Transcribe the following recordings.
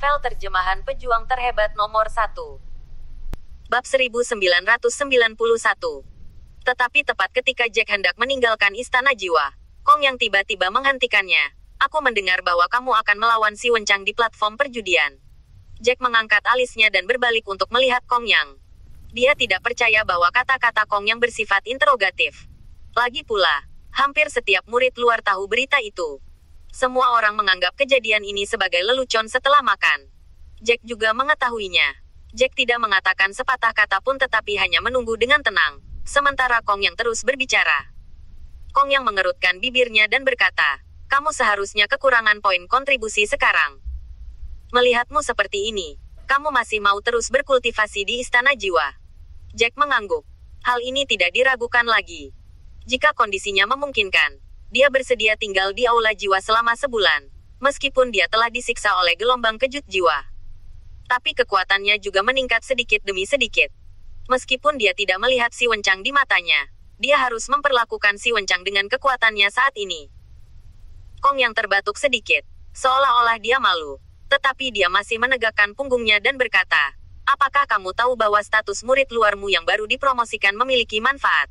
Novel terjemahan pejuang terhebat nomor 1. Bab 1991. Tetapi tepat ketika Jack hendak meninggalkan istana jiwa, Kong yang tiba-tiba menghentikannya. Aku mendengar bahwa kamu akan melawan si Wencang di platform perjudian. Jack mengangkat alisnya dan berbalik untuk melihat Kong Yang. Dia tidak percaya bahwa kata-kata Kong Yang bersifat interrogatif. Lagi pula, hampir setiap murid luar tahu berita itu. Semua orang menganggap kejadian ini sebagai lelucon setelah makan. Jack juga mengetahuinya. Jack tidak mengatakan sepatah kata pun tetapi hanya menunggu dengan tenang. Sementara Kong Yang terus berbicara. Kong Yang mengerutkan bibirnya dan berkata, kamu seharusnya kekurangan poin kontribusi sekarang. Melihatmu seperti ini, kamu masih mau terus berkultivasi di istana jiwa. Jack mengangguk. Hal ini tidak diragukan lagi. Jika kondisinya memungkinkan, dia bersedia tinggal di aula jiwa selama sebulan, meskipun dia telah disiksa oleh gelombang kejut jiwa. Tapi kekuatannya juga meningkat sedikit demi sedikit. Meskipun dia tidak melihat si Wencang di matanya, dia harus memperlakukan si Wencang dengan kekuatannya saat ini. Kong Yang terbatuk sedikit, seolah-olah dia malu. Tetapi dia masih menegakkan punggungnya dan berkata, apakah kamu tahu bahwa status murid luarmu yang baru dipromosikan memiliki manfaat?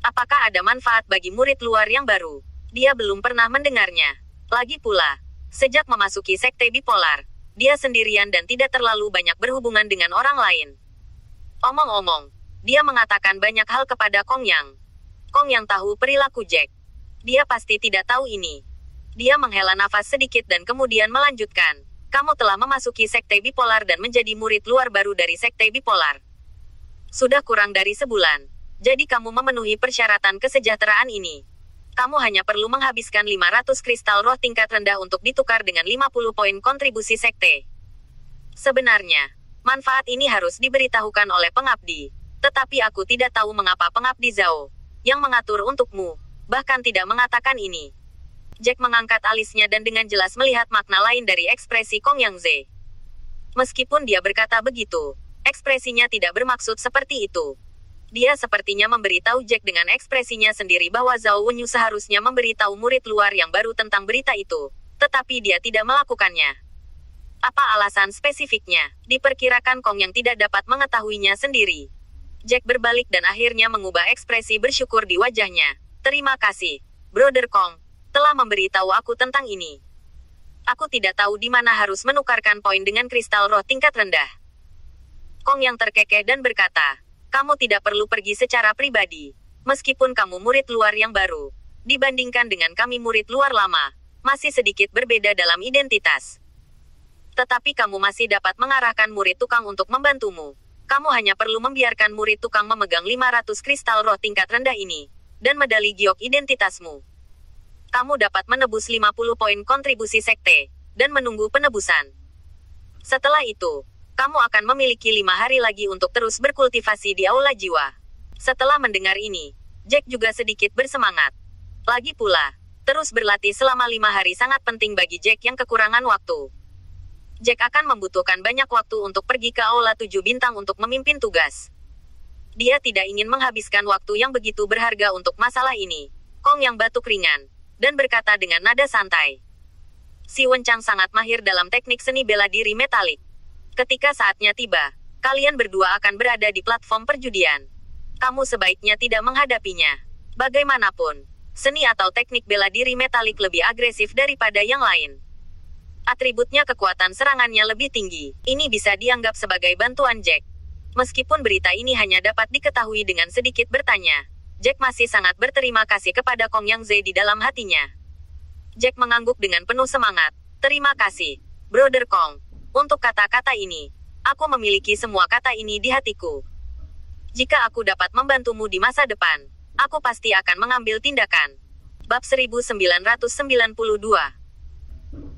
Apakah ada manfaat bagi murid luar yang baru? Dia belum pernah mendengarnya. Lagi pula, sejak memasuki sekte bipolar, dia sendirian dan tidak terlalu banyak berhubungan dengan orang lain. Omong-omong, dia mengatakan banyak hal kepada Kong Yang. Kong Yang tahu perilaku Jack. Dia pasti tidak tahu ini. Dia menghela nafas sedikit dan kemudian melanjutkan. Kamu telah memasuki sekte bipolar dan menjadi murid luar baru dari sekte bipolar. Sudah kurang dari sebulan. Jadi kamu memenuhi persyaratan kesejahteraan ini. Kamu hanya perlu menghabiskan 500 kristal roh tingkat rendah untuk ditukar dengan 50 poin kontribusi sekte. Sebenarnya, manfaat ini harus diberitahukan oleh pengabdi. Tetapi aku tidak tahu mengapa pengabdi Zhao, yang mengatur untukmu, bahkan tidak mengatakan ini. Jack mengangkat alisnya dan dengan jelas melihat makna lain dari ekspresi Kong Yang Ze. Meskipun dia berkata begitu, ekspresinya tidak bermaksud seperti itu. Dia sepertinya memberitahu Jack dengan ekspresinya sendiri bahwa Zhao Wenyu seharusnya memberitahu murid luar yang baru tentang berita itu, tetapi dia tidak melakukannya. Apa alasan spesifiknya? Diperkirakan Kong Yang tidak dapat mengetahuinya sendiri. Jack berbalik dan akhirnya mengubah ekspresi bersyukur di wajahnya. Terima kasih, Brother Kong, telah memberitahu aku tentang ini. Aku tidak tahu di mana harus menukarkan poin dengan kristal roh tingkat rendah. Kong Yang terkekeh dan berkata, kamu tidak perlu pergi secara pribadi. Meskipun kamu murid luar yang baru, dibandingkan dengan kami murid luar lama, masih sedikit berbeda dalam identitas. Tetapi kamu masih dapat mengarahkan murid tukang untuk membantumu. Kamu hanya perlu membiarkan murid tukang memegang 500 kristal roh tingkat rendah ini, dan medali giok identitasmu. Kamu dapat menebus 50 poin kontribusi sekte, dan menunggu penebusan. Setelah itu, kamu akan memiliki 5 hari lagi untuk terus berkultivasi di aula jiwa. Setelah mendengar ini, Jack juga sedikit bersemangat. Lagi pula, terus berlatih selama 5 hari sangat penting bagi Jack yang kekurangan waktu. Jack akan membutuhkan banyak waktu untuk pergi ke aula 7 bintang untuk memimpin tugas. Dia tidak ingin menghabiskan waktu yang begitu berharga untuk masalah ini. Kong Yang batuk ringan, dan berkata dengan nada santai. Si Wencang sangat mahir dalam teknik seni bela diri metalik. Ketika saatnya tiba, kalian berdua akan berada di platform perjudian. Kamu sebaiknya tidak menghadapinya. Bagaimanapun, seni atau teknik bela diri metalik lebih agresif daripada yang lain. Atributnya kekuatan serangannya lebih tinggi. Ini bisa dianggap sebagai bantuan Jack. Meskipun berita ini hanya dapat diketahui dengan sedikit bertanya, Jack masih sangat berterima kasih kepada Kong Yang Ze di dalam hatinya. Jack mengangguk dengan penuh semangat. Terima kasih, Brother Kong. Untuk kata-kata ini, aku memiliki semua kata ini di hatiku. Jika aku dapat membantumu di masa depan, aku pasti akan mengambil tindakan. Bab 1992.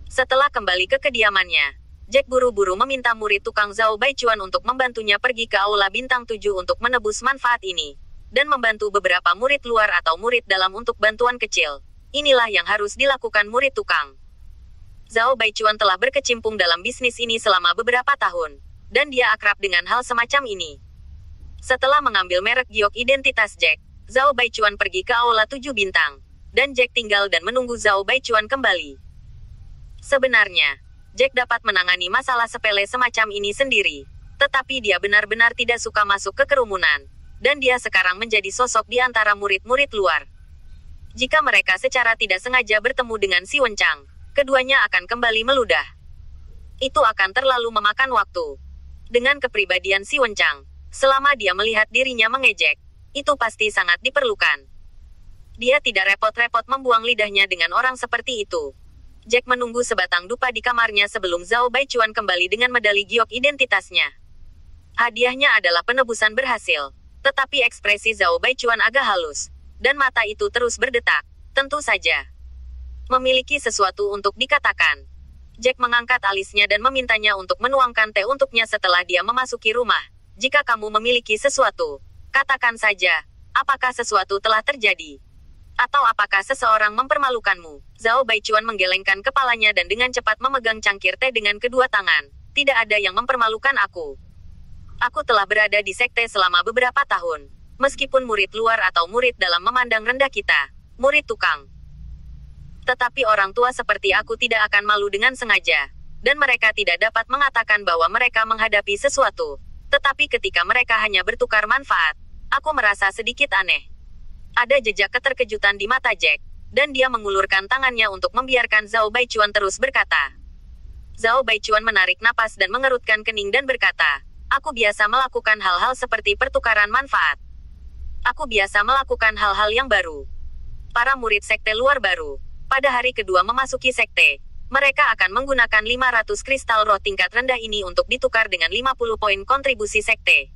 Setelah kembali ke kediamannya, Jack buru-buru meminta murid tukang Zhao Baichuan untuk membantunya pergi ke aula bintang 7 untuk menebus manfaat ini, dan membantu beberapa murid luar atau murid dalam untuk bantuan kecil. Inilah yang harus dilakukan murid tukang. Zhao Baichuan telah berkecimpung dalam bisnis ini selama beberapa tahun, dan dia akrab dengan hal semacam ini. Setelah mengambil merek giok identitas Jack, Zhao Baichuan pergi ke aula 7 bintang, dan Jack tinggal dan menunggu Zhao Baichuan kembali. Sebenarnya, Jack dapat menangani masalah sepele semacam ini sendiri. Tetapi dia benar-benar tidak suka masuk ke kerumunan. Dan dia sekarang menjadi sosok di antara murid-murid luar. Jika mereka secara tidak sengaja bertemu dengan si Wenchang, keduanya akan kembali meludah. Itu akan terlalu memakan waktu. Dengan kepribadian si Wenchang, selama dia melihat dirinya mengejek, itu pasti sangat diperlukan. Dia tidak repot-repot membuang lidahnya dengan orang seperti itu. Jack menunggu sebatang dupa di kamarnya sebelum Zhao Baichuan kembali dengan medali giok identitasnya. Hadiahnya adalah penebusan berhasil. Tetapi ekspresi Zhao Baichuan agak halus. Dan mata itu terus berdetak. Tentu saja. Memiliki sesuatu untuk dikatakan. Jack mengangkat alisnya dan memintanya untuk menuangkan teh untuknya setelah dia memasuki rumah. Jika kamu memiliki sesuatu, katakan saja. Apakah sesuatu telah terjadi? Atau apakah seseorang mempermalukanmu? Zhao Baichuan menggelengkan kepalanya dan dengan cepat memegang cangkir teh dengan kedua tangan. Tidak ada yang mempermalukan aku. Aku telah berada di sekte selama beberapa tahun. Meskipun murid luar atau murid dalam memandang rendah kita. Murid tukang. Tetapi orang tua seperti aku tidak akan malu dengan sengaja. Dan mereka tidak dapat mengatakan bahwa mereka menghadapi sesuatu. Tetapi ketika mereka hanya bertukar manfaat, aku merasa sedikit aneh. Ada jejak keterkejutan di mata Jack, dan dia mengulurkan tangannya untuk membiarkan Zhao Baichuan terus berkata. Zhao Baichuan menarik napas dan mengerutkan kening dan berkata, aku biasa melakukan hal-hal seperti pertukaran manfaat. Aku biasa melakukan hal-hal yang baru. Para murid sekte luar baru, pada hari kedua memasuki sekte, mereka akan menggunakan 500 kristal roh tingkat rendah ini untuk ditukar dengan 50 poin kontribusi sekte.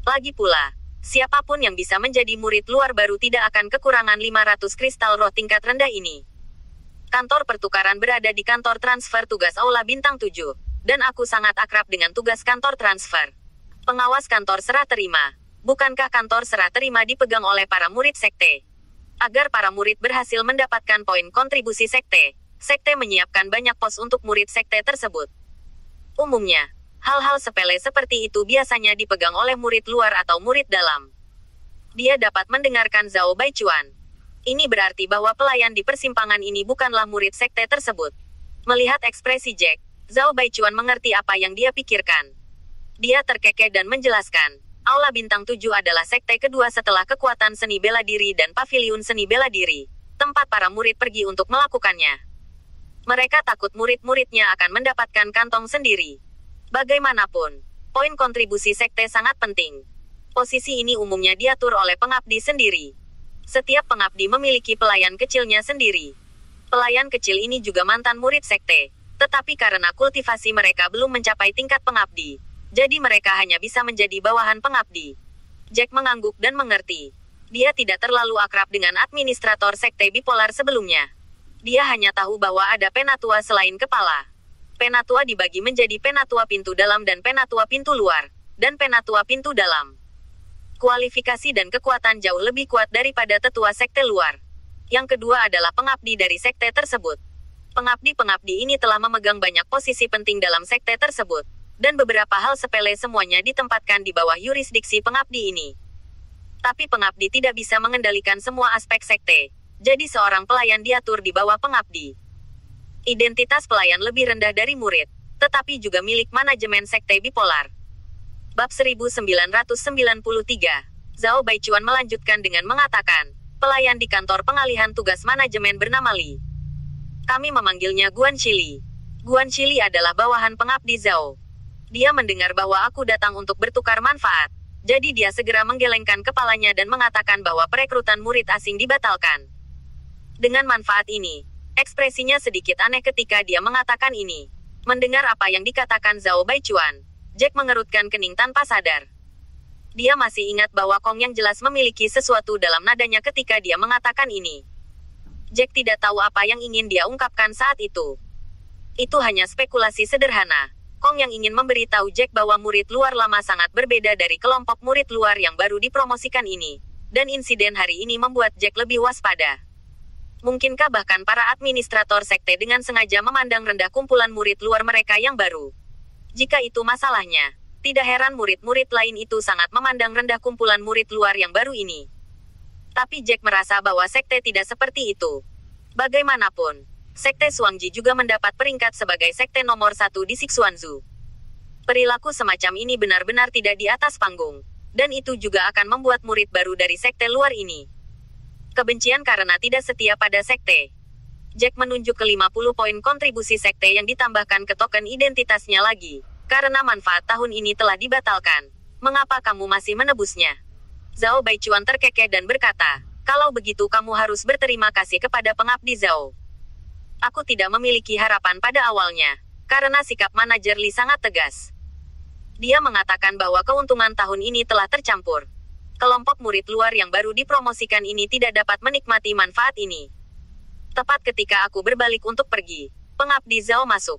Lagi pula, siapapun yang bisa menjadi murid luar baru tidak akan kekurangan 500 kristal roh tingkat rendah ini. Kantor pertukaran berada di kantor transfer tugas Aula Bintang 7, dan aku sangat akrab dengan tugas kantor transfer. Pengawas kantor serah terima. Bukankah kantor serah terima dipegang oleh para murid sekte? Agar para murid berhasil mendapatkan poin kontribusi sekte, sekte menyiapkan banyak pos untuk murid sekte tersebut. Umumnya, hal-hal sepele seperti itu biasanya dipegang oleh murid luar atau murid dalam. Dia dapat mendengarkan Zhao Baichuan. Ini berarti bahwa pelayan di persimpangan ini bukanlah murid sekte tersebut. Melihat ekspresi Jack, Zhao Baichuan mengerti apa yang dia pikirkan. Dia terkekeh dan menjelaskan, Aula Bintang 7 adalah sekte kedua setelah kekuatan seni bela diri dan paviliun seni bela diri, tempat para murid pergi untuk melakukannya. Mereka takut murid-muridnya akan mendapatkan kantong sendiri. Bagaimanapun, poin kontribusi sekte sangat penting. Posisi ini umumnya diatur oleh pengabdi sendiri. Setiap pengabdi memiliki pelayan kecilnya sendiri. Pelayan kecil ini juga mantan murid sekte, tetapi karena kultivasi mereka belum mencapai tingkat pengabdi, jadi mereka hanya bisa menjadi bawahan pengabdi. Jack mengangguk dan mengerti. Dia tidak terlalu akrab dengan administrator sekte bipolar sebelumnya. Dia hanya tahu bahwa ada penatua selain kepala. Penatua dibagi menjadi penatua pintu dalam dan penatua pintu luar, dan penatua pintu dalam. Kualifikasi dan kekuatan jauh lebih kuat daripada tetua sekte luar. Yang kedua adalah pengabdi dari sekte tersebut. Pengabdi-pengabdi ini telah memegang banyak posisi penting dalam sekte tersebut. Dan beberapa hal sepele semuanya ditempatkan di bawah yurisdiksi pengabdi ini. Tapi pengabdi tidak bisa mengendalikan semua aspek sekte. Jadi seorang pelayan diatur di bawah pengabdi. Identitas pelayan lebih rendah dari murid, tetapi juga milik manajemen sekte bipolar. Bab 1993. Zhao Baichuan melanjutkan dengan mengatakan, pelayan di kantor pengalihan tugas manajemen bernama Li. Kami memanggilnya Guan Shili. Guan Shili adalah bawahan pengabdi Zhao. Dia mendengar bahwa aku datang untuk bertukar manfaat. Jadi dia segera menggelengkan kepalanya dan mengatakan bahwa perekrutan murid asing dibatalkan. Dengan manfaat ini, ekspresinya sedikit aneh ketika dia mengatakan ini. Mendengar apa yang dikatakan Zhao Baichuan, Jack mengerutkan kening tanpa sadar. Dia masih ingat bahwa Kong yang jelas memiliki sesuatu dalam nadanya ketika dia mengatakan ini. Jack tidak tahu apa yang ingin dia ungkapkan saat itu. Itu hanya spekulasi sederhana. Kong yang ingin memberitahu Jack bahwa murid luar lama sangat berbeda dari kelompok murid luar yang baru dipromosikan ini. Dan insiden hari ini membuat Jack lebih waspada. Mungkinkah bahkan para administrator sekte dengan sengaja memandang rendah kumpulan murid luar mereka yang baru? Jika itu masalahnya, tidak heran murid-murid lain itu sangat memandang rendah kumpulan murid luar yang baru ini. Tapi Jack merasa bahwa sekte tidak seperti itu. Bagaimanapun, Sekte Xuangji juga mendapat peringkat sebagai sekte nomor 1 di Sixuanzu. Perilaku semacam ini benar-benar tidak di atas panggung. Dan itu juga akan membuat murid baru dari sekte luar ini. Kebencian karena tidak setia pada sekte. Jack menunjuk ke 50 poin kontribusi sekte yang ditambahkan ke token identitasnya lagi. Karena manfaat tahun ini telah dibatalkan. Mengapa kamu masih menebusnya? Zhao Baichuan terkekeh dan berkata, kalau begitu kamu harus berterima kasih kepada pengabdi Zhao. Aku tidak memiliki harapan pada awalnya. Karena sikap manajer Li sangat tegas. Dia mengatakan bahwa keuntungan tahun ini telah tercampur. Kelompok murid luar yang baru dipromosikan ini tidak dapat menikmati manfaat ini. Tepat ketika aku berbalik untuk pergi, pengabdi Zhao masuk.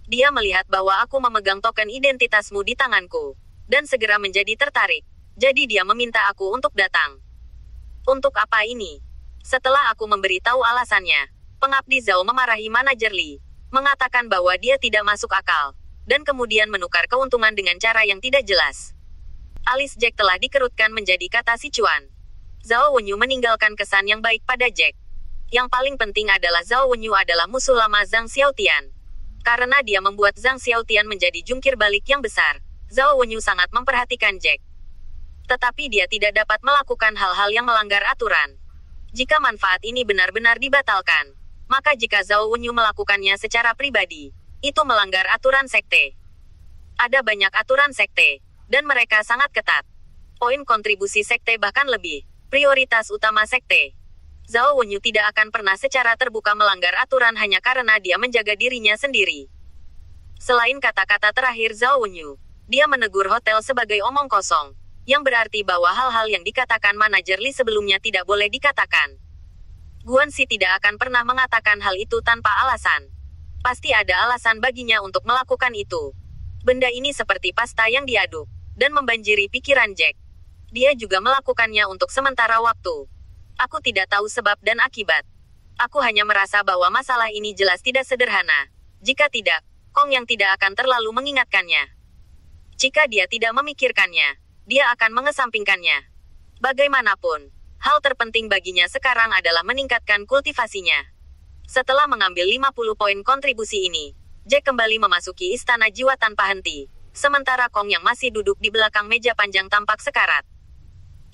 Dia melihat bahwa aku memegang token identitasmu di tanganku. Dan segera menjadi tertarik. Jadi dia meminta aku untuk datang. Untuk apa ini? Setelah aku memberitahu alasannya, pengabdi Zhao memarahi manajer Li. Mengatakan bahwa dia tidak masuk akal. Dan kemudian menukar keuntungan dengan cara yang tidak jelas. Alis Jack telah dikerutkan menjadi kata Sichuan. Zhao Wenyu meninggalkan kesan yang baik pada Jack. Yang paling penting adalah Zhao Wenyu adalah musuh lama Zhang Xiaotian. Karena dia membuat Zhang Xiaotian menjadi jungkir balik yang besar, Zhao Wenyu sangat memperhatikan Jack. Tetapi dia tidak dapat melakukan hal-hal yang melanggar aturan. Jika manfaat ini benar-benar dibatalkan, maka jika Zhao Wenyu melakukannya secara pribadi, itu melanggar aturan sekte. Ada banyak aturan sekte, dan mereka sangat ketat. Poin kontribusi sekte bahkan lebih prioritas utama sekte. Zhao Wenyu tidak akan pernah secara terbuka melanggar aturan hanya karena dia menjaga dirinya sendiri. Selain kata-kata terakhir Zhao Wenyu, dia menegur hotel sebagai omong kosong, yang berarti bahwa hal-hal yang dikatakan manajer Li sebelumnya tidak boleh dikatakan. Guanxi tidak akan pernah mengatakan hal itu tanpa alasan. Pasti ada alasan baginya untuk melakukan itu. Benda ini seperti pasta yang diaduk, dan membanjiri pikiran Jack. Dia juga melakukannya untuk sementara waktu. Aku tidak tahu sebab dan akibat. Aku hanya merasa bahwa masalah ini jelas tidak sederhana. Jika tidak, Kong yang tidak akan terlalu mengingatkannya. Jika dia tidak memikirkannya, dia akan mengesampingkannya. Bagaimanapun, hal terpenting baginya sekarang adalah meningkatkan kultivasinya. Setelah mengambil 50 poin kontribusi ini, Jack kembali memasuki istana jiwa tanpa henti. Sementara Kong yang masih duduk di belakang meja panjang tampak sekarat.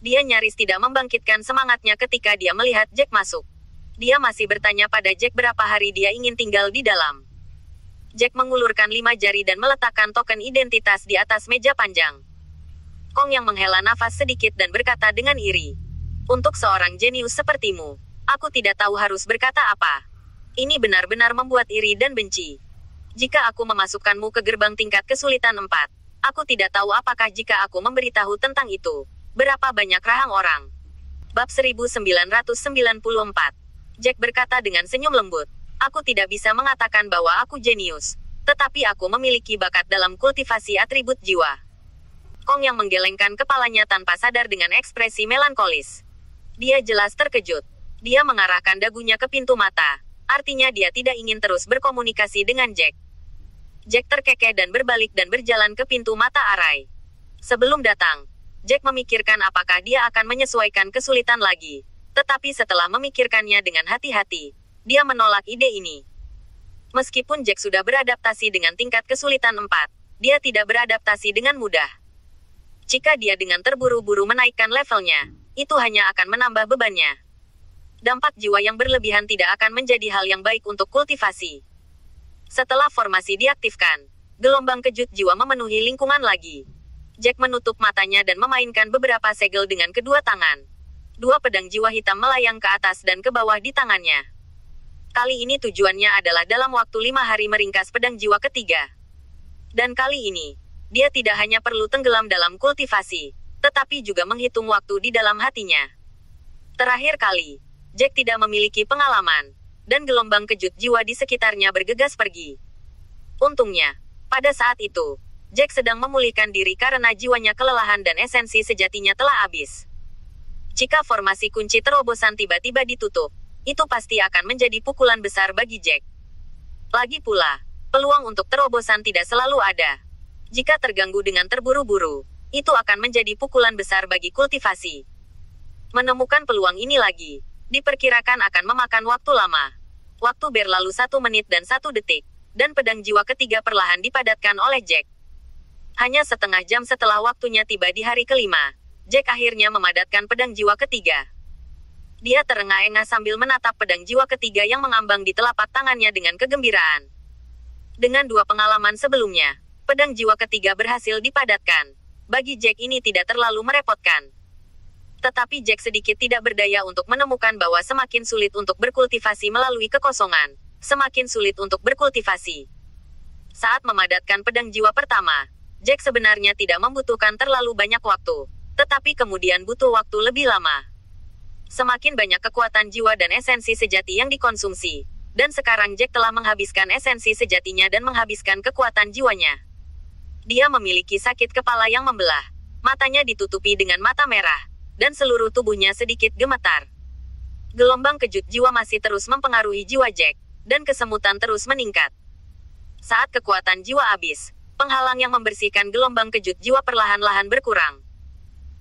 Dia nyaris tidak membangkitkan semangatnya ketika dia melihat Jack masuk. Dia masih bertanya pada Jack berapa hari dia ingin tinggal di dalam. Jack mengulurkan 5 jari dan meletakkan token identitas di atas meja panjang. Kong yang menghela nafas sedikit dan berkata dengan iri. Untuk seorang jenius sepertimu, aku tidak tahu harus berkata apa. Ini benar-benar membuat iri dan benci. Jika aku memasukkanmu ke gerbang tingkat kesulitan 4, aku tidak tahu apakah jika aku memberitahu tentang itu, berapa banyak rahang orang. Bab 1994. Jack berkata dengan senyum lembut. Aku tidak bisa mengatakan bahwa aku jenius, tetapi aku memiliki bakat dalam kultivasi atribut jiwa. Kong yang menggelengkan kepalanya tanpa sadar dengan ekspresi melankolis. Dia jelas terkejut. Dia mengarahkan dagunya ke pintu mata. Artinya dia tidak ingin terus berkomunikasi dengan Jack. Jack terkekeh dan berbalik dan berjalan ke pintu mata Arai. Sebelum datang, Jack memikirkan apakah dia akan menyesuaikan kesulitan lagi. Tetapi setelah memikirkannya dengan hati-hati, dia menolak ide ini. Meskipun Jack sudah beradaptasi dengan tingkat kesulitan 4, dia tidak beradaptasi dengan mudah. Jika dia dengan terburu-buru menaikkan levelnya, itu hanya akan menambah bebannya. Dampak jiwa yang berlebihan tidak akan menjadi hal yang baik untuk kultivasi. Setelah formasi diaktifkan, gelombang kejut jiwa memenuhi lingkungan lagi. Jack menutup matanya dan memainkan beberapa segel dengan kedua tangan. 2 pedang jiwa hitam melayang ke atas dan ke bawah di tangannya. Kali ini tujuannya adalah dalam waktu 5 hari meringkas pedang jiwa ketiga. Dan kali ini, dia tidak hanya perlu tenggelam dalam kultivasi, tetapi juga menghitung waktu di dalam hatinya. Terakhir kali, Jack tidak memiliki pengalaman, dan gelombang kejut jiwa di sekitarnya bergegas pergi. Untungnya, pada saat itu, Jack sedang memulihkan diri karena jiwanya kelelahan dan esensi sejatinya telah habis. Jika formasi kunci terobosan tiba-tiba ditutup, itu pasti akan menjadi pukulan besar bagi Jack. Lagi pula, peluang untuk terobosan tidak selalu ada. Jika terganggu dengan terburu-buru, itu akan menjadi pukulan besar bagi kultivasi. Menemukan peluang ini lagi, diperkirakan akan memakan waktu lama. Waktu berlalu 1 menit dan 1 detik, dan pedang jiwa ketiga perlahan dipadatkan oleh Jack. Hanya setengah jam setelah waktunya tiba di hari kelima, Jack akhirnya memadatkan pedang jiwa ketiga. Dia terengah-engah sambil menatap pedang jiwa ketiga yang mengambang di telapak tangannya dengan kegembiraan. Dengan 2 pengalaman sebelumnya, pedang jiwa ketiga berhasil dipadatkan. Bagi Jack ini tidak terlalu merepotkan. Tetapi Jack sedikit tidak berdaya untuk menemukan bahwa semakin sulit untuk berkultivasi melalui kekosongan, semakin sulit untuk berkultivasi. Saat memadatkan pedang jiwa pertama, Jack sebenarnya tidak membutuhkan terlalu banyak waktu, tetapi kemudian butuh waktu lebih lama. Semakin banyak kekuatan jiwa dan esensi sejati yang dikonsumsi, dan sekarang Jack telah menghabiskan esensi sejatinya dan menghabiskan kekuatan jiwanya. Dia memiliki sakit kepala yang membelah, matanya ditutupi dengan mata merah, dan seluruh tubuhnya sedikit gemetar. Gelombang kejut jiwa masih terus mempengaruhi jiwa Jack, dan kesemutan terus meningkat. Saat kekuatan jiwa habis, penghalang yang membersihkan gelombang kejut jiwa perlahan-lahan berkurang.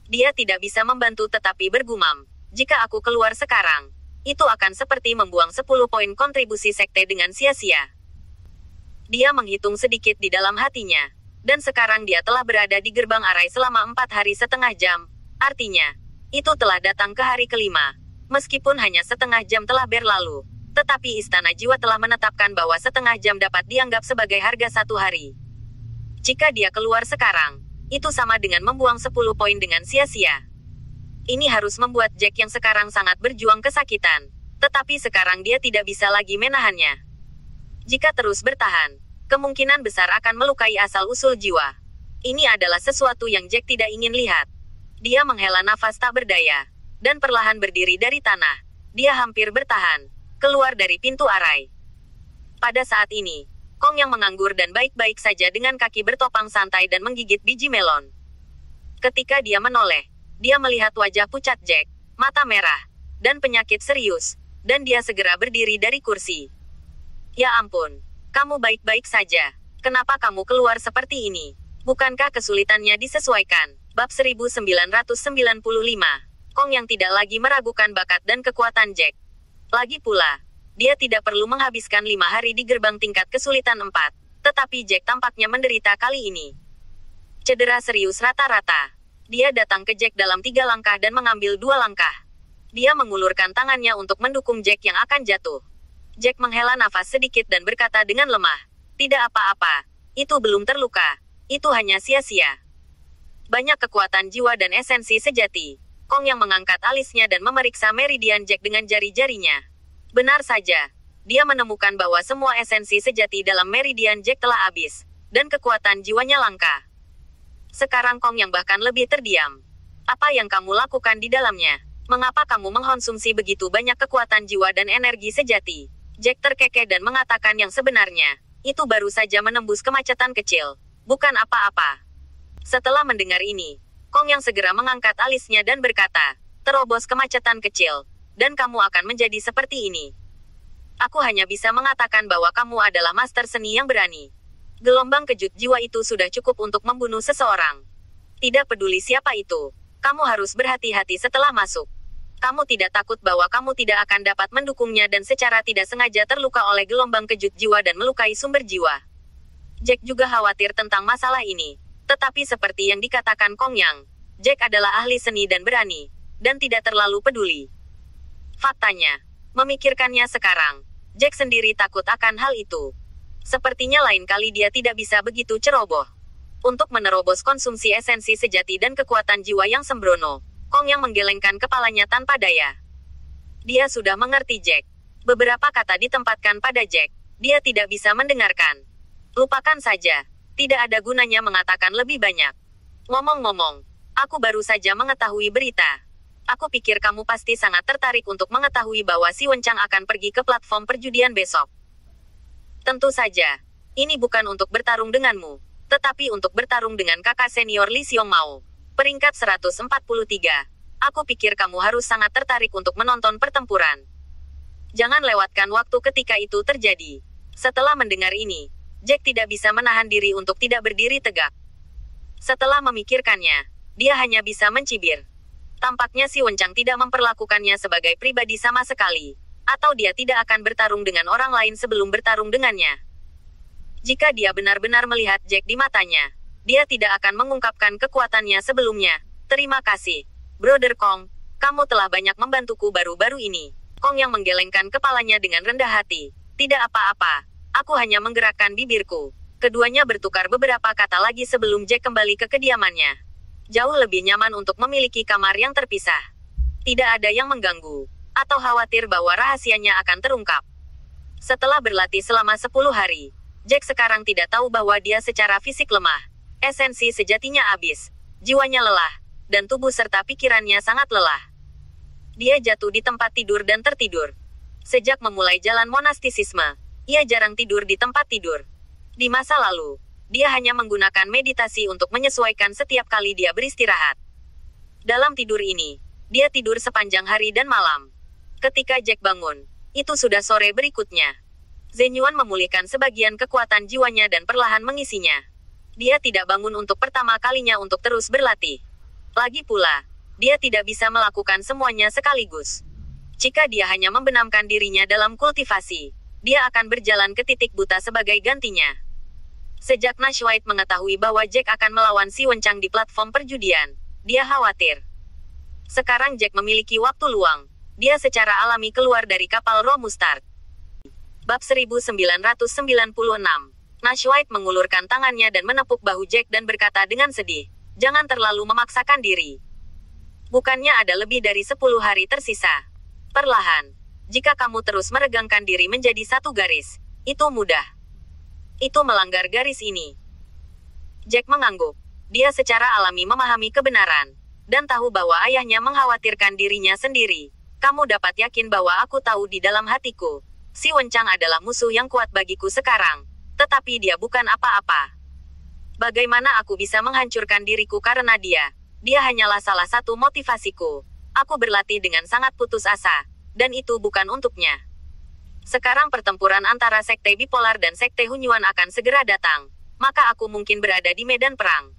Dia tidak bisa membantu tetapi bergumam, jika aku keluar sekarang, itu akan seperti membuang 10 poin kontribusi sekte dengan sia-sia. Dia menghitung sedikit di dalam hatinya, dan sekarang dia telah berada di gerbang arai selama 4 hari setengah jam, artinya, itu telah datang ke hari kelima. Meskipun hanya setengah jam telah berlalu, tetapi Istana Jiwa telah menetapkan bahwa setengah jam dapat dianggap sebagai harga 1 hari. Jika dia keluar sekarang, itu sama dengan membuang 10 poin dengan sia-sia. Ini harus membuat Jack yang sekarang sangat berjuang kesakitan, tetapi sekarang dia tidak bisa lagi menahannya. Jika terus bertahan, kemungkinan besar akan melukai asal-usul jiwa. Ini adalah sesuatu yang Jack tidak ingin lihat. Dia menghela nafas tak berdaya, dan perlahan berdiri dari tanah. Dia hampir bertahan, keluar dari pintu arai. Pada saat ini, Kong yang menganggur dan baik-baik saja dengan kaki bertopang santai dan menggigit biji melon. Ketika dia menoleh, dia melihat wajah pucat Jack, mata merah, dan penyakit serius, dan dia segera berdiri dari kursi. Ya ampun, kamu baik-baik saja. Kenapa kamu keluar seperti ini? Bukankah kesulitannya disesuaikan? Bab 1995. Kong yang tidak lagi meragukan bakat dan kekuatan Jack. Lagi pula, dia tidak perlu menghabiskan 5 hari di gerbang tingkat kesulitan 4, tetapi Jack tampaknya menderita kali ini. Cedera serius rata-rata. Dia datang ke Jack dalam 3 langkah dan mengambil 2 langkah. Dia mengulurkan tangannya untuk mendukung Jack yang akan jatuh. Jack menghela nafas sedikit dan berkata dengan lemah, "Tidak apa-apa, itu belum terluka, itu hanya sia-sia." Banyak kekuatan jiwa dan esensi sejati. Kong yang mengangkat alisnya dan memeriksa meridian Jack dengan jari-jarinya. Benar saja, dia menemukan bahwa semua esensi sejati dalam meridian Jack telah habis, dan kekuatan jiwanya langka. Sekarang Kong yang bahkan lebih terdiam. Apa yang kamu lakukan di dalamnya? Mengapa kamu mengkonsumsi begitu banyak kekuatan jiwa dan energi sejati? Jack terkekeh dan mengatakan yang sebenarnya. Itu baru saja menembus kemacetan kecil. Bukan apa-apa. Setelah mendengar ini, Kong yang segera mengangkat alisnya dan berkata, "Terobos kemacetan kecil, dan kamu akan menjadi seperti ini. Aku hanya bisa mengatakan bahwa kamu adalah master seni yang berani. Gelombang kejut jiwa itu sudah cukup untuk membunuh seseorang. Tidak peduli siapa itu, kamu harus berhati-hati setelah masuk. Kamu tidak takut bahwa kamu tidak akan dapat mendukungnya dan secara tidak sengaja terluka oleh gelombang kejut jiwa dan melukai sumber jiwa." Jack juga khawatir tentang masalah ini, tetapi seperti yang dikatakan Kong Yang, Jack adalah ahli seni dan berani, dan tidak terlalu peduli. Faktanya, memikirkannya sekarang, Jack sendiri takut akan hal itu. Sepertinya lain kali dia tidak bisa begitu ceroboh. Untuk menerobos konsumsi esensi sejati dan kekuatan jiwa yang sembrono, Kong yang menggelengkan kepalanya tanpa daya. Dia sudah mengerti Jack. Beberapa kata ditempatkan pada Jack. Dia tidak bisa mendengarkan. Lupakan saja. Tidak ada gunanya mengatakan lebih banyak. Ngomong-ngomong, aku baru saja mengetahui berita. Aku pikir kamu pasti sangat tertarik untuk mengetahui bahwa si Wencang akan pergi ke platform perjudian besok. Tentu saja, ini bukan untuk bertarung denganmu, tetapi untuk bertarung dengan kakak senior Li Xiongmao. Peringkat 143. Aku pikir kamu harus sangat tertarik untuk menonton pertempuran. Jangan lewatkan waktu ketika itu terjadi. Setelah mendengar ini, Jack tidak bisa menahan diri untuk tidak berdiri tegak. Setelah memikirkannya, dia hanya bisa mencibir. Tampaknya si Wencang tidak memperlakukannya sebagai pribadi sama sekali. Atau dia tidak akan bertarung dengan orang lain sebelum bertarung dengannya. Jika dia benar-benar melihat Jack di matanya, dia tidak akan mengungkapkan kekuatannya sebelumnya. Terima kasih, Brother Kong. Kamu telah banyak membantuku baru-baru ini. Kong yang menggelengkan kepalanya dengan rendah hati. Tidak apa-apa. Aku hanya menggerakkan bibirku. Keduanya bertukar beberapa kata lagi sebelum Jack kembali ke kediamannya. Jauh lebih nyaman untuk memiliki kamar yang terpisah. Tidak ada yang mengganggu, atau khawatir bahwa rahasianya akan terungkap. Setelah berlatih selama 10 hari, Jack sekarang tidak tahu bahwa dia secara fisik lemah. Esensi sejatinya habis. Jiwanya lelah, dan tubuh serta pikirannya sangat lelah. Dia jatuh di tempat tidur dan tertidur. Sejak memulai jalan monastisisme, ia jarang tidur di tempat tidur. Di masa lalu, dia hanya menggunakan meditasi untuk menyesuaikan setiap kali dia beristirahat. Dalam tidur ini, dia tidur sepanjang hari dan malam. Ketika Jack bangun, itu sudah sore berikutnya. Zhen Yuan memulihkan sebagian kekuatan jiwanya dan perlahan mengisinya. Dia tidak bangun untuk pertama kalinya untuk terus berlatih. Lagi pula, dia tidak bisa melakukan semuanya sekaligus. Jika dia hanya membenamkan dirinya dalam kultivasi, dia akan berjalan ke titik buta sebagai gantinya. Sejak Nash White mengetahui bahwa Jack akan melawan si Wencang di platform perjudian, dia khawatir. Sekarang Jack memiliki waktu luang. Dia secara alami keluar dari kapal Roh Mustard. Bab 1996. Nash White mengulurkan tangannya dan menepuk bahu Jack dan berkata dengan sedih, "Jangan terlalu memaksakan diri. Bukannya ada lebih dari 10 hari tersisa. Perlahan, jika kamu terus meregangkan diri menjadi satu garis, itu mudah. Itu melanggar garis ini." Jack mengangguk. Dia secara alami memahami kebenaran, dan tahu bahwa ayahnya mengkhawatirkan dirinya sendiri. Kamu dapat yakin bahwa aku tahu di dalam hatiku, si Wencang adalah musuh yang kuat bagiku sekarang, tetapi dia bukan apa-apa. Bagaimana aku bisa menghancurkan diriku karena dia? Dia hanyalah salah satu motivasiku. Aku berlatih dengan sangat putus asa, dan itu bukan untuknya. Sekarang pertempuran antara Sekte Bipolar dan Sekte Hunyuan akan segera datang, maka aku mungkin berada di medan perang.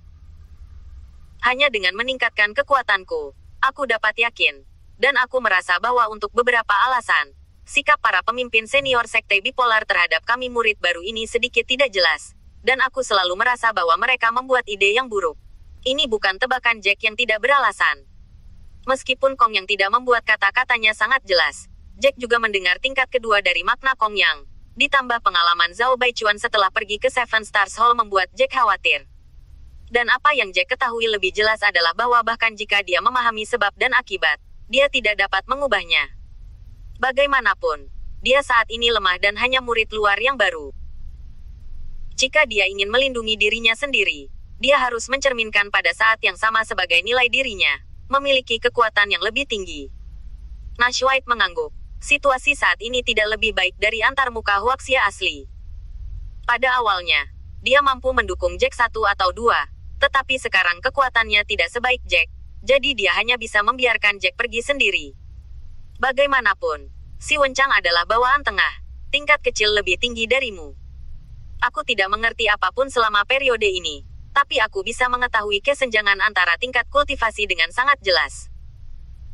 Hanya dengan meningkatkan kekuatanku, aku dapat yakin, dan aku merasa bahwa untuk beberapa alasan, sikap para pemimpin senior Sekte Bipolar terhadap kami murid baru ini sedikit tidak jelas, dan aku selalu merasa bahwa mereka membuat ide yang buruk. Ini bukan tebakan Jack yang tidak beralasan. Meskipun Kong yang tidak membuat kata-katanya sangat jelas, Jack juga mendengar tingkat kedua dari makna Kong yang, ditambah pengalaman Zhao Baichuan setelah pergi ke Seven Stars Hall membuat Jack khawatir. Dan apa yang Jack ketahui lebih jelas adalah bahwa bahkan jika dia memahami sebab dan akibat, dia tidak dapat mengubahnya. Bagaimanapun, dia saat ini lemah dan hanya murid luar yang baru. Jika dia ingin melindungi dirinya sendiri, dia harus mencerminkan pada saat yang sama sebagai nilai dirinya, memiliki kekuatan yang lebih tinggi. Nash White mengangguk. Situasi saat ini tidak lebih baik dari antarmuka Huaxia asli. Pada awalnya, dia mampu mendukung Jack 1 atau 2, tetapi sekarang kekuatannya tidak sebaik Jack, jadi dia hanya bisa membiarkan Jack pergi sendiri. Bagaimanapun, si Wencang adalah bawaan tengah, tingkat kecil lebih tinggi darimu. Aku tidak mengerti apapun selama periode ini, tapi aku bisa mengetahui kesenjangan antara tingkat kultivasi dengan sangat jelas.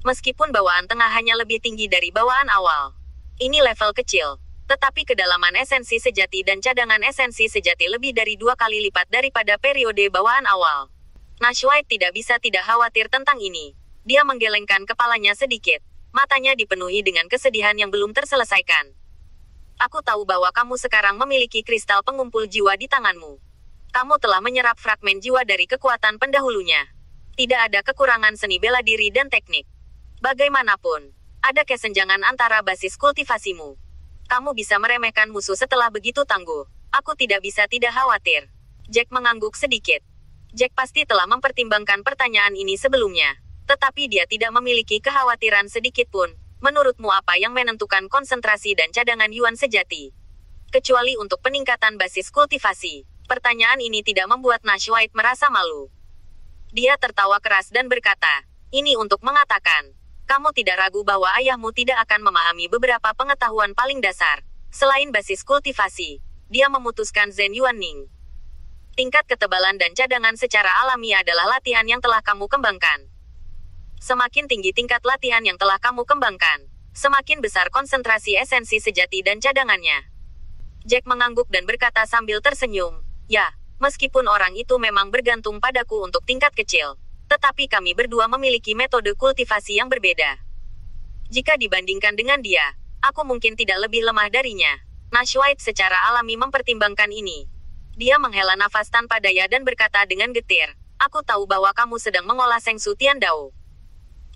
Meskipun bawaan tengah hanya lebih tinggi dari bawaan awal, ini level kecil, tetapi kedalaman esensi sejati dan cadangan esensi sejati lebih dari 2 kali lipat daripada periode bawaan awal. Nash White tidak bisa tidak khawatir tentang ini. Dia menggelengkan kepalanya sedikit, matanya dipenuhi dengan kesedihan yang belum terselesaikan. Aku tahu bahwa kamu sekarang memiliki kristal pengumpul jiwa di tanganmu. Kamu telah menyerap fragmen jiwa dari kekuatan pendahulunya. Tidak ada kekurangan seni bela diri dan teknik. Bagaimanapun, ada kesenjangan antara basis kultivasimu. Kamu bisa meremehkan musuh setelah begitu tangguh. Aku tidak bisa tidak khawatir. Jack mengangguk sedikit. Jack pasti telah mempertimbangkan pertanyaan ini sebelumnya, tetapi dia tidak memiliki kekhawatiran sedikit pun. Menurutmu apa yang menentukan konsentrasi dan cadangan Yuan sejati? Kecuali untuk peningkatan basis kultivasi. Pertanyaan ini tidak membuat Nash White merasa malu. Dia tertawa keras dan berkata, "Ini untuk mengatakan, kamu tidak ragu bahwa ayahmu tidak akan memahami beberapa pengetahuan paling dasar. Selain basis kultivasi, dia memutuskan Zhen Yuan Ning. Tingkat ketebalan dan cadangan secara alami adalah latihan yang telah kamu kembangkan. Semakin tinggi tingkat latihan yang telah kamu kembangkan, semakin besar konsentrasi esensi sejati dan cadangannya. Jack mengangguk dan berkata sambil tersenyum, "Ya, meskipun orang itu memang bergantung padaku untuk tingkat kecil, tetapi kami berdua memiliki metode kultivasi yang berbeda. Jika dibandingkan dengan dia, aku mungkin tidak lebih lemah darinya." Nash White secara alami mempertimbangkan ini. Dia menghela nafas tanpa daya dan berkata dengan getir, "Aku tahu bahwa kamu sedang mengolah Sengsu Tiandao.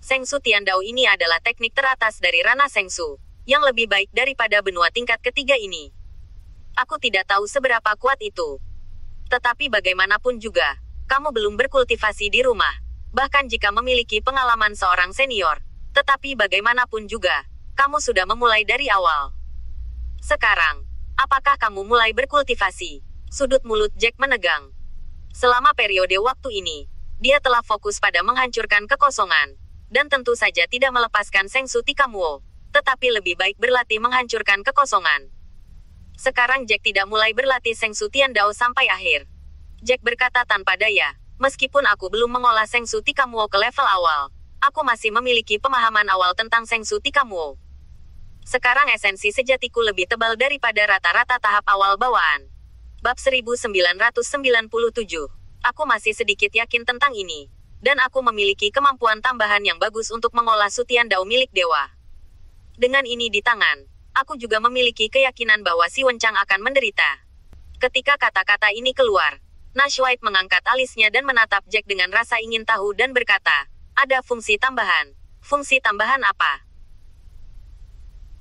Sengsu Tiandao ini adalah teknik teratas dari ranah Sengsu, yang lebih baik daripada benua tingkat ketiga ini. Aku tidak tahu seberapa kuat itu. Tetapi bagaimanapun juga, kamu belum berkultivasi di rumah, bahkan jika memiliki pengalaman seorang senior. Tetapi bagaimanapun juga, kamu sudah memulai dari awal. Sekarang, apakah kamu mulai berkultivasi?" Sudut mulut Jack menegang. Selama periode waktu ini, dia telah fokus pada menghancurkan kekosongan, dan tentu saja tidak melepaskan Sengsu Tikamuo, tetapi lebih baik berlatih menghancurkan kekosongan. Sekarang Jack tidak mulai berlatih Sengsu Tiandao sampai akhir. Jack berkata tanpa daya, "Meskipun aku belum mengolah Sengsu Tikamuo ke level awal, aku masih memiliki pemahaman awal tentang Sengsu Tikamuo. Sekarang esensi sejatiku lebih tebal daripada rata-rata tahap awal bawaan." Bab 1997. Aku masih sedikit yakin tentang ini, dan aku memiliki kemampuan tambahan yang bagus untuk mengolah Sutiandao milik dewa. Dengan ini di tangan, aku juga memiliki keyakinan bahwa si Wencang akan menderita. Ketika kata-kata ini keluar, Nash White mengangkat alisnya dan menatap Jack dengan rasa ingin tahu dan berkata, "Ada fungsi tambahan. Fungsi tambahan apa?"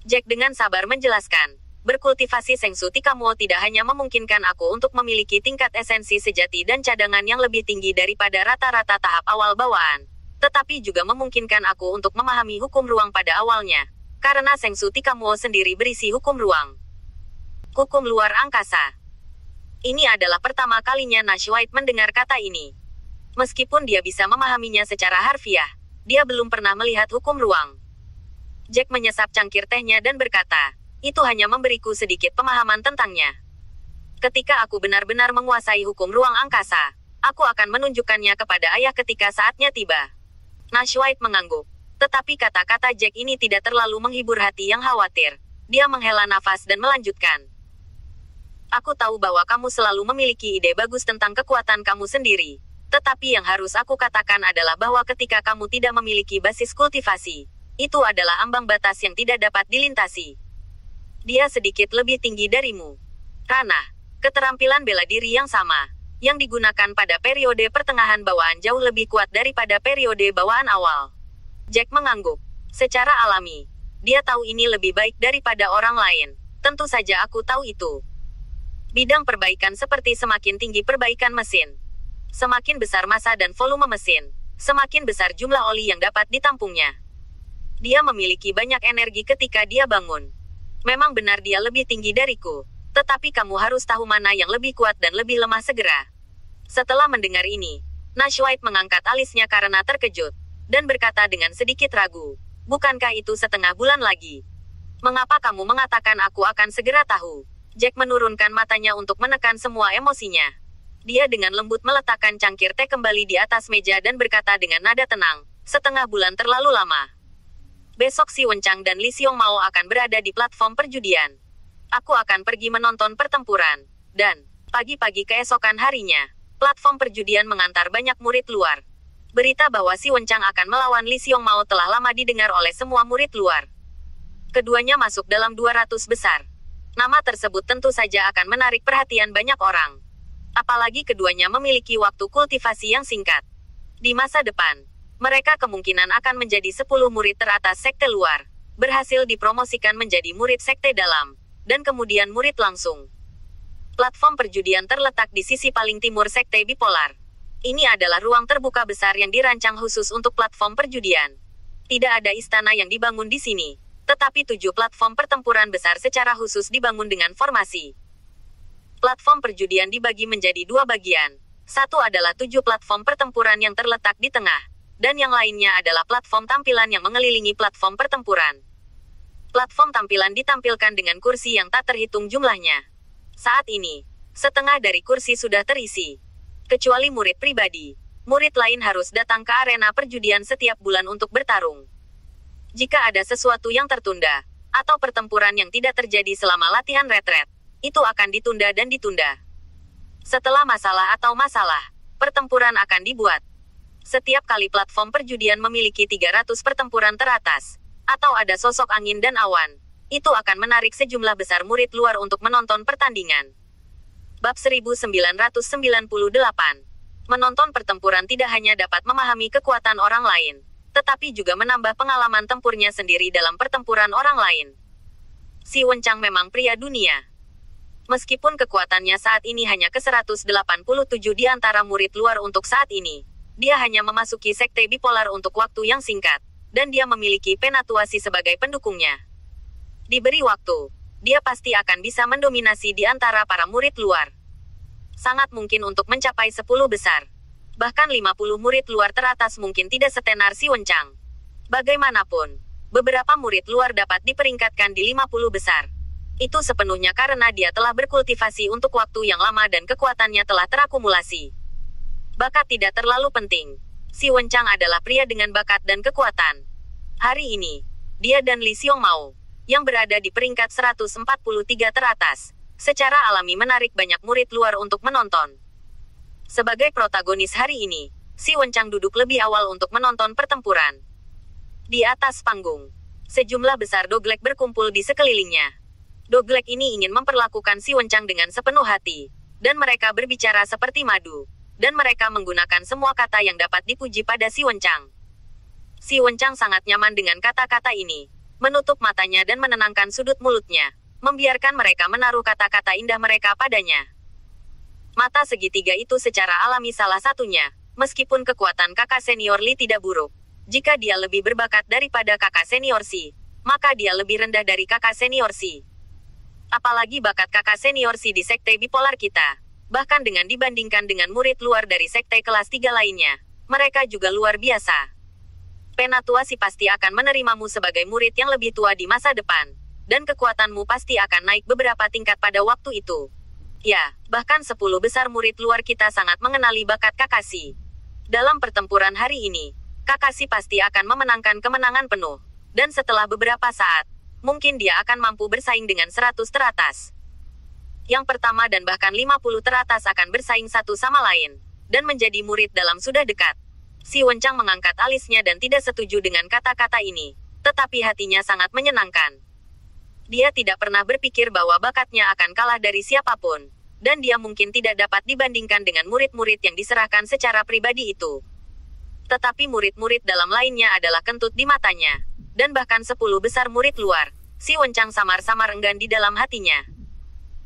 Jack dengan sabar menjelaskan, "Berkultivasi Sengsu Tikamuo tidak hanya memungkinkan aku untuk memiliki tingkat esensi sejati dan cadangan yang lebih tinggi daripada rata-rata tahap awal bawaan, tetapi juga memungkinkan aku untuk memahami hukum ruang pada awalnya, karena Sengsu Tikamuo sendiri berisi hukum ruang. Hukum luar angkasa." Ini adalah pertama kalinya Nash White mendengar kata ini. Meskipun dia bisa memahaminya secara harfiah, dia belum pernah melihat hukum ruang. Jack menyesap cangkir tehnya dan berkata, "Itu hanya memberiku sedikit pemahaman tentangnya. Ketika aku benar-benar menguasai hukum ruang angkasa, aku akan menunjukkannya kepada ayah ketika saatnya tiba." Nash White mengangguk. Tetapi kata-kata Jack ini tidak terlalu menghibur hati yang khawatir. Dia menghela nafas dan melanjutkan, "Aku tahu bahwa kamu selalu memiliki ide bagus tentang kekuatan kamu sendiri. Tetapi yang harus aku katakan adalah bahwa ketika kamu tidak memiliki basis kultivasi, itu adalah ambang batas yang tidak dapat dilintasi. Dia sedikit lebih tinggi darimu. Ranah, keterampilan bela diri yang sama, yang digunakan pada periode pertengahan bawaan jauh lebih kuat daripada periode bawaan awal." Jack mengangguk. Secara alami, dia tahu ini lebih baik daripada orang lain. Tentu saja aku tahu itu. Bidang perbaikan seperti semakin tinggi perbaikan mesin, semakin besar massa dan volume mesin, semakin besar jumlah oli yang dapat ditampungnya. Dia memiliki banyak energi ketika dia bangun. Memang benar dia lebih tinggi dariku, tetapi kamu harus tahu mana yang lebih kuat dan lebih lemah segera. Setelah mendengar ini, Nash White mengangkat alisnya karena terkejut, dan berkata dengan sedikit ragu, "Bukankah itu setengah bulan lagi? Mengapa kamu mengatakan aku akan segera tahu?" Jack menurunkan matanya untuk menekan semua emosinya. Dia dengan lembut meletakkan cangkir teh kembali di atas meja dan berkata dengan nada tenang, "Setengah bulan terlalu lama. Besok si Wencang dan Li Xiongmao akan berada di platform perjudian. Aku akan pergi menonton pertempuran. Dan, pagi-pagi keesokan harinya, platform perjudian mengantar banyak murid luar. Berita bahwa si Wencang akan melawan Li Xiongmao telah lama didengar oleh semua murid luar. Keduanya masuk dalam 200 besar. Nama tersebut tentu saja akan menarik perhatian banyak orang. Apalagi keduanya memiliki waktu kultivasi yang singkat. Di masa depan, mereka kemungkinan akan menjadi 10 murid teratas sekte luar, berhasil dipromosikan menjadi murid sekte dalam, dan kemudian murid langsung. Platform perjudian terletak di sisi paling timur sekte bipolar. Ini adalah ruang terbuka besar yang dirancang khusus untuk platform perjudian. Tidak ada istana yang dibangun di sini, tetapi 7 platform pertempuran besar secara khusus dibangun dengan formasi. Platform perjudian dibagi menjadi 2 bagian. Satu adalah 7 platform pertempuran yang terletak di tengah, dan yang lainnya adalah platform tampilan yang mengelilingi platform pertempuran. Platform tampilan ditampilkan dengan kursi yang tak terhitung jumlahnya. Saat ini, setengah dari kursi sudah terisi. Kecuali murid pribadi, murid lain harus datang ke arena perjudian setiap bulan untuk bertarung. Jika ada sesuatu yang tertunda, atau pertempuran yang tidak terjadi selama latihan retret, itu akan ditunda dan ditunda. Setelah masalah atau masalah, pertempuran akan dibuat. Setiap kali platform perjudian memiliki 300 pertempuran teratas, atau ada sosok angin dan awan, itu akan menarik sejumlah besar murid luar untuk menonton pertandingan. Bab 1998. Menonton pertempuran tidak hanya dapat memahami kekuatan orang lain, tetapi juga menambah pengalaman tempurnya sendiri dalam pertempuran orang lain. Si Wenchang memang pria dunia. Meskipun kekuatannya saat ini hanya ke-187 di antara murid luar untuk saat ini, dia hanya memasuki sekte bipolar untuk waktu yang singkat, dan dia memiliki Penatuasi sebagai pendukungnya. Diberi waktu, dia pasti akan bisa mendominasi di antara para murid luar. Sangat mungkin untuk mencapai 10 besar. Bahkan 50 murid luar teratas mungkin tidak setenar si Wenchang. Bagaimanapun, beberapa murid luar dapat diperingkatkan di 50 besar. Itu sepenuhnya karena dia telah berkultivasi untuk waktu yang lama dan kekuatannya telah terakumulasi. Bakat tidak terlalu penting. Si Wenchang adalah pria dengan bakat dan kekuatan. Hari ini, dia dan Li Xiongmao, yang berada di peringkat 143 teratas, secara alami menarik banyak murid luar untuk menonton. Sebagai protagonis hari ini, si Wenchang duduk lebih awal untuk menonton pertempuran. Di atas panggung, sejumlah besar doglek berkumpul di sekelilingnya. Doglek ini ingin memperlakukan si Wenchang dengan sepenuh hati, dan mereka berbicara seperti madu, dan mereka menggunakan semua kata yang dapat dipuji pada si Wenchang. Si Wenchang sangat nyaman dengan kata-kata ini, menutup matanya dan menenangkan sudut mulutnya, membiarkan mereka menaruh kata-kata indah mereka padanya. Mata segitiga itu secara alami salah satunya, meskipun kekuatan kakak senior Li tidak buruk. Jika dia lebih berbakat daripada kakak senior Si, maka dia lebih rendah dari kakak senior Si. Apalagi bakat kakak senior Si di sekte bipolar kita. Bahkan dengan dibandingkan dengan murid luar dari sekte kelas 3 lainnya, mereka juga luar biasa. Penatuasi pasti akan menerimamu sebagai murid yang lebih tua di masa depan, dan kekuatanmu pasti akan naik beberapa tingkat pada waktu itu. Ya, bahkan 10 besar murid luar kita sangat mengenali bakat Kakashi. Dalam pertempuran hari ini, Kakashi pasti akan memenangkan kemenangan penuh, dan setelah beberapa saat, mungkin dia akan mampu bersaing dengan 100 teratas. Yang pertama dan bahkan 50 teratas akan bersaing satu sama lain, dan menjadi murid dalam sudah dekat. Si Wenchang mengangkat alisnya dan tidak setuju dengan kata-kata ini, tetapi hatinya sangat menyenangkan. Dia tidak pernah berpikir bahwa bakatnya akan kalah dari siapapun, dan dia mungkin tidak dapat dibandingkan dengan murid-murid yang diserahkan secara pribadi itu. Tetapi murid-murid dalam lainnya adalah kentut di matanya, dan bahkan 10 besar murid luar, si Wenchang samar-samar enggan di dalam hatinya.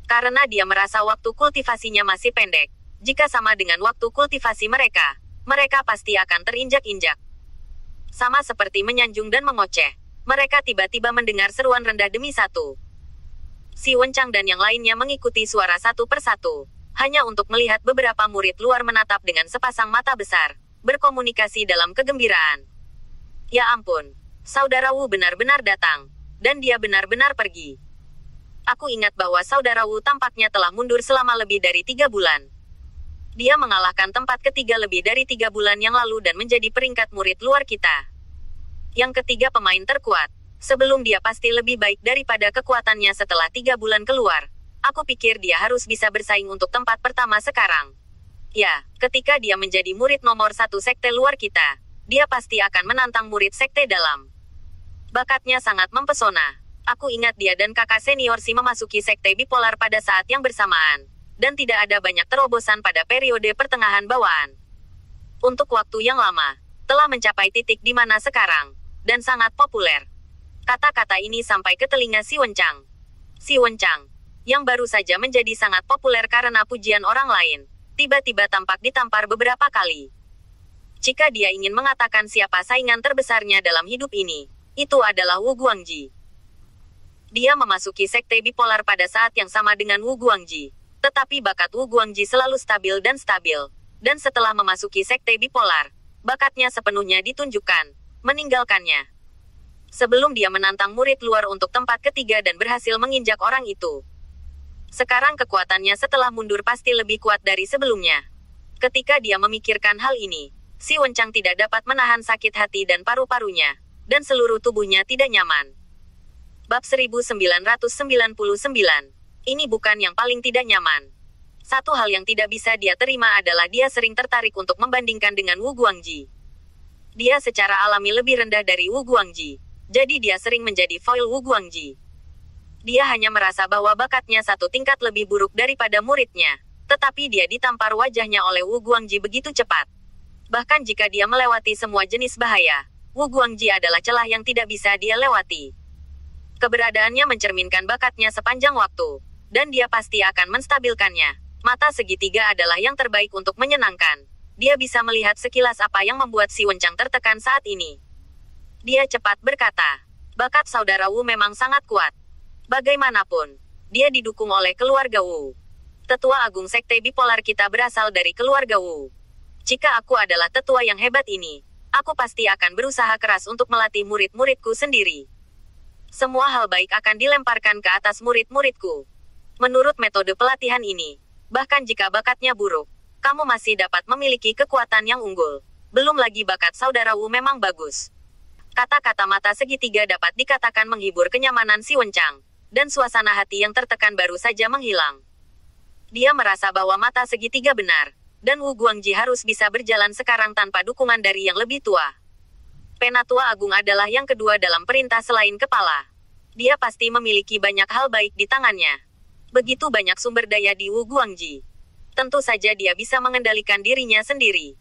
Karena dia merasa waktu kultivasinya masih pendek, jika sama dengan waktu kultivasi mereka pasti akan terinjak-injak. Sama seperti menyanjung dan mengoceh, mereka tiba-tiba mendengar seruan rendah demi satu. Si Wenchang dan yang lainnya mengikuti suara satu persatu, hanya untuk melihat beberapa murid luar menatap dengan sepasang mata besar, berkomunikasi dalam kegembiraan. Ya ampun, Saudara Wu benar-benar datang, dan dia benar-benar pergi. Aku ingat bahwa Saudara Wu tampaknya telah mundur selama lebih dari 3 bulan. Dia mengalahkan tempat ketiga lebih dari 3 bulan yang lalu dan menjadi peringkat murid luar kita. Yang ketiga pemain terkuat. Sebelum dia pasti lebih baik daripada kekuatannya setelah 3 bulan keluar. Aku pikir dia harus bisa bersaing untuk tempat pertama sekarang. Ya, ketika dia menjadi murid nomor 1 sekte luar kita, dia pasti akan menantang murid sekte dalam. Bakatnya sangat mempesona. Aku ingat dia dan kakak senior Si memasuki sekte bipolar pada saat yang bersamaan. Dan tidak ada banyak terobosan pada periode pertengahan bawaan. Untuk waktu yang lama, telah mencapai titik di mana sekarang, dan sangat populer. Kata-kata ini sampai ke telinga si Wenchang. Si Wenchang, yang baru saja menjadi sangat populer karena pujian orang lain, tiba-tiba tampak ditampar beberapa kali. Jika dia ingin mengatakan siapa saingan terbesarnya dalam hidup ini, itu adalah Wu Guangji. Dia memasuki sekte bipolar pada saat yang sama dengan Wu Guangji. Tetapi bakat Wu Guangji selalu stabil, dan setelah memasuki sekte bipolar, bakatnya sepenuhnya ditunjukkan, meninggalkannya. Sebelum dia menantang murid luar untuk tempat ketiga dan berhasil menginjak orang itu. Sekarang kekuatannya setelah mundur pasti lebih kuat dari sebelumnya. Ketika dia memikirkan hal ini, si Wenchang tidak dapat menahan sakit hati dan paru-parunya. dan seluruh tubuhnya tidak nyaman. Bab 1999. Ini bukan yang paling tidak nyaman. Satu hal yang tidak bisa dia terima adalah dia sering tertarik untuk membandingkan dengan Wu Guangji. Dia secara alami lebih rendah dari Wu Guangji, jadi dia sering menjadi foil Wu Guangji. Dia hanya merasa bahwa bakatnya satu tingkat lebih buruk daripada muridnya, tetapi dia ditampar wajahnya oleh Wu Guangji begitu cepat. Bahkan jika dia melewati semua jenis bahaya, Wu Guangji adalah celah yang tidak bisa dia lewati. Keberadaannya mencerminkan bakatnya sepanjang waktu, dan dia pasti akan menstabilkannya. Mata segitiga adalah yang terbaik untuk menyenangkan. Dia bisa melihat sekilas apa yang membuat si Wencang tertekan saat ini. Dia cepat berkata, bakat saudara Wu memang sangat kuat. Bagaimanapun, dia didukung oleh keluarga Wu. Tetua Agung Sekte Bipolar kita berasal dari keluarga Wu. Jika aku adalah tetua yang hebat ini, aku pasti akan berusaha keras untuk melatih murid-muridku sendiri. Semua hal baik akan dilemparkan ke atas murid-muridku. Menurut metode pelatihan ini, bahkan jika bakatnya buruk, kamu masih dapat memiliki kekuatan yang unggul. Belum lagi bakat saudara Wu memang bagus. Kata-kata mata segitiga dapat dikatakan menghibur kenyamanan si Wencang, dan suasana hati yang tertekan baru saja menghilang. Dia merasa bahwa mata segitiga benar, dan Wu Guangji harus bisa berjalan sekarang tanpa dukungan dari yang lebih tua. Penatua Agung adalah yang kedua dalam perintah selain kepala. Dia pasti memiliki banyak hal baik di tangannya. Begitu banyak sumber daya di Wu Guangji. Tentu saja dia bisa mengendalikan dirinya sendiri.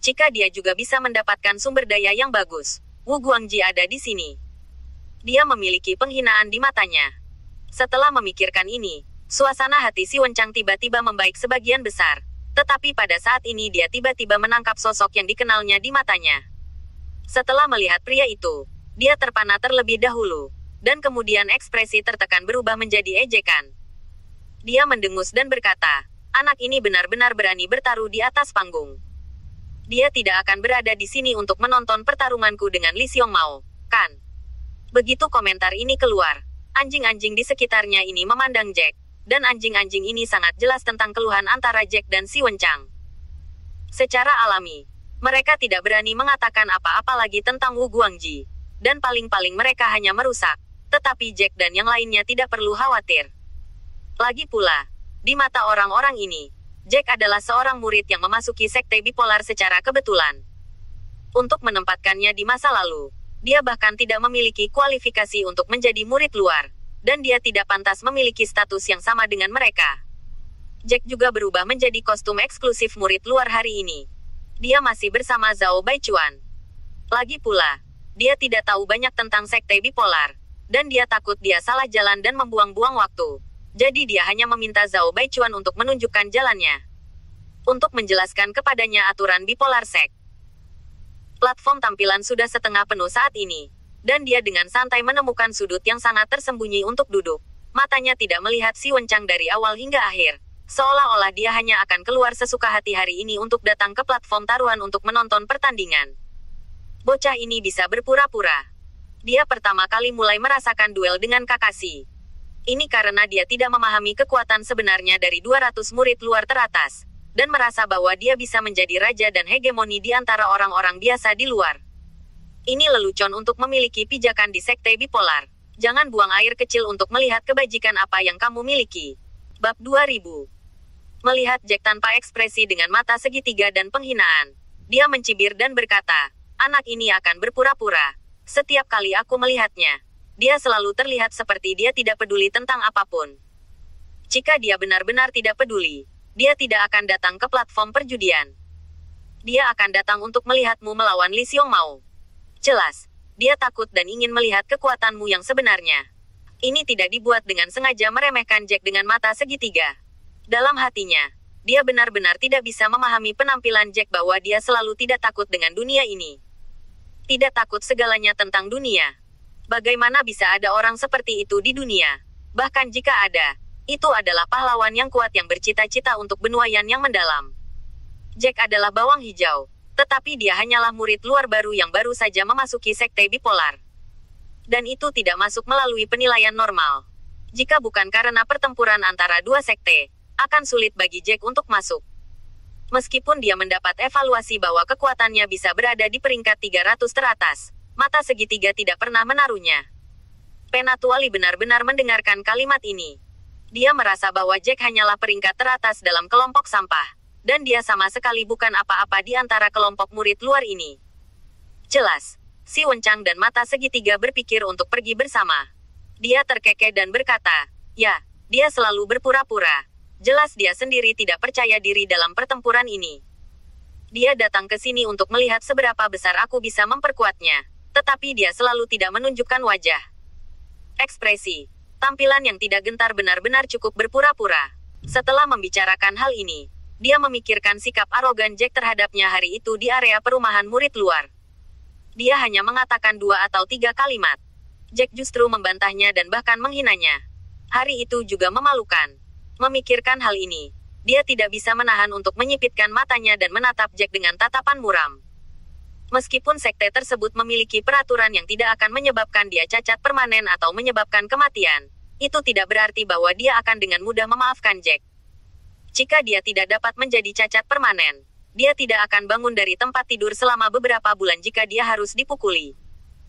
Jika dia juga bisa mendapatkan sumber daya yang bagus, Wu Guangji ada di sini. Dia memiliki penghinaan di matanya. Setelah memikirkan ini, suasana hati si Wencang tiba-tiba membaik sebagian besar. Tetapi pada saat ini dia tiba-tiba menangkap sosok yang dikenalnya di matanya. Setelah melihat pria itu, dia terpana terlebih dahulu, dan kemudian ekspresi tertekan berubah menjadi ejekan. Dia mendengus dan berkata, anak ini benar-benar berani bertaruh di atas panggung. Dia tidak akan berada di sini untuk menonton pertarunganku dengan Li Xiongmao, kan? Begitu komentar ini keluar, anjing-anjing di sekitarnya ini memandang Jack, dan anjing-anjing ini sangat jelas tentang keluhan antara Jack dan si Wencang. Secara alami, mereka tidak berani mengatakan apa-apa lagi tentang Wu Guangji, dan paling-paling mereka hanya merusak, tetapi Jack dan yang lainnya tidak perlu khawatir. Lagi pula, di mata orang-orang ini, Jack adalah seorang murid yang memasuki sekte bipolar secara kebetulan. Untuk menempatkannya di masa lalu, dia bahkan tidak memiliki kualifikasi untuk menjadi murid luar, dan dia tidak pantas memiliki status yang sama dengan mereka. Jack juga berubah menjadi kostum eksklusif murid luar hari ini. Dia masih bersama Zhao Baichuan. Lagi pula, dia tidak tahu banyak tentang sekte bipolar, dan dia takut dia salah jalan dan membuang-buang waktu. Jadi dia hanya meminta Zhao Baichuan untuk menunjukkan jalannya. Untuk menjelaskan kepadanya aturan bipolar sek. Platform tampilan sudah setengah penuh saat ini, dan dia dengan santai menemukan sudut yang sangat tersembunyi untuk duduk. Matanya tidak melihat si Wencang dari awal hingga akhir. Seolah-olah dia hanya akan keluar sesuka hati hari ini untuk datang ke platform taruhan untuk menonton pertandingan. Bocah ini bisa berpura-pura. Dia pertama kali mulai merasakan duel dengan Kakashi. Ini karena dia tidak memahami kekuatan sebenarnya dari 200 murid luar teratas, dan merasa bahwa dia bisa menjadi raja dan hegemoni di antara orang-orang biasa di luar. Ini lelucon untuk memiliki pijakan di sekte bipolar. Jangan buang air kecil untuk melihat kebajikan apa yang kamu miliki. Bab 2000. Melihat Jack tanpa ekspresi dengan mata segitiga dan penghinaan, dia mencibir dan berkata, anak ini akan berpura-pura. Setiap kali aku melihatnya, dia selalu terlihat seperti dia tidak peduli tentang apapun. Jika dia benar-benar tidak peduli, dia tidak akan datang ke platform perjudian. Dia akan datang untuk melihatmu melawan Li Xiongmao. Jelas, dia takut dan ingin melihat kekuatanmu yang sebenarnya. Ini tidak dibuat dengan sengaja meremehkan Jack dengan mata segitiga. Dalam hatinya, dia benar-benar tidak bisa memahami penampilan Jack bahwa dia selalu tidak takut dengan dunia ini. Tidak takut segalanya tentang dunia. Bagaimana bisa ada orang seperti itu di dunia? Bahkan jika ada, itu adalah pahlawan yang kuat yang bercita-cita untuk benuaian yang mendalam. Jack adalah bawang hijau, tetapi dia hanyalah murid luar baru yang baru saja memasuki sekte bipolar. Dan itu tidak masuk melalui penilaian normal. Jika bukan karena pertempuran antara dua sekte, akan sulit bagi Jack untuk masuk. Meskipun dia mendapat evaluasi bahwa kekuatannya bisa berada di peringkat 300 teratas, Mata segitiga tidak pernah menaruhnya. Penatuali benar-benar mendengarkan kalimat ini. Dia merasa bahwa Jack hanyalah peringkat teratas dalam kelompok sampah. Dan dia sama sekali bukan apa-apa di antara kelompok murid luar ini. Jelas, si Wencang dan mata segitiga berpikir untuk pergi bersama. Dia terkekeh dan berkata, ya, dia selalu berpura-pura. Jelas dia sendiri tidak percaya diri dalam pertempuran ini. Dia datang ke sini untuk melihat seberapa besar aku bisa memperkuatnya. Tetapi dia selalu tidak menunjukkan wajah. Ekspresi. Tampilan yang tidak gentar benar-benar cukup berpura-pura. Setelah membicarakan hal ini, dia memikirkan sikap arogan Jack terhadapnya hari itu di area perumahan murid luar. Dia hanya mengatakan 2 atau 3 kalimat. Jack justru membantahnya dan bahkan menghinanya. Hari itu juga memalukan. Memikirkan hal ini, dia tidak bisa menahan untuk menyipitkan matanya dan menatap Jack dengan tatapan muram. Meskipun sekte tersebut memiliki peraturan yang tidak akan menyebabkan dia cacat permanen atau menyebabkan kematian, itu tidak berarti bahwa dia akan dengan mudah memaafkan Jack. Jika dia tidak dapat menjadi cacat permanen, dia tidak akan bangun dari tempat tidur selama beberapa bulan jika dia harus dipukuli.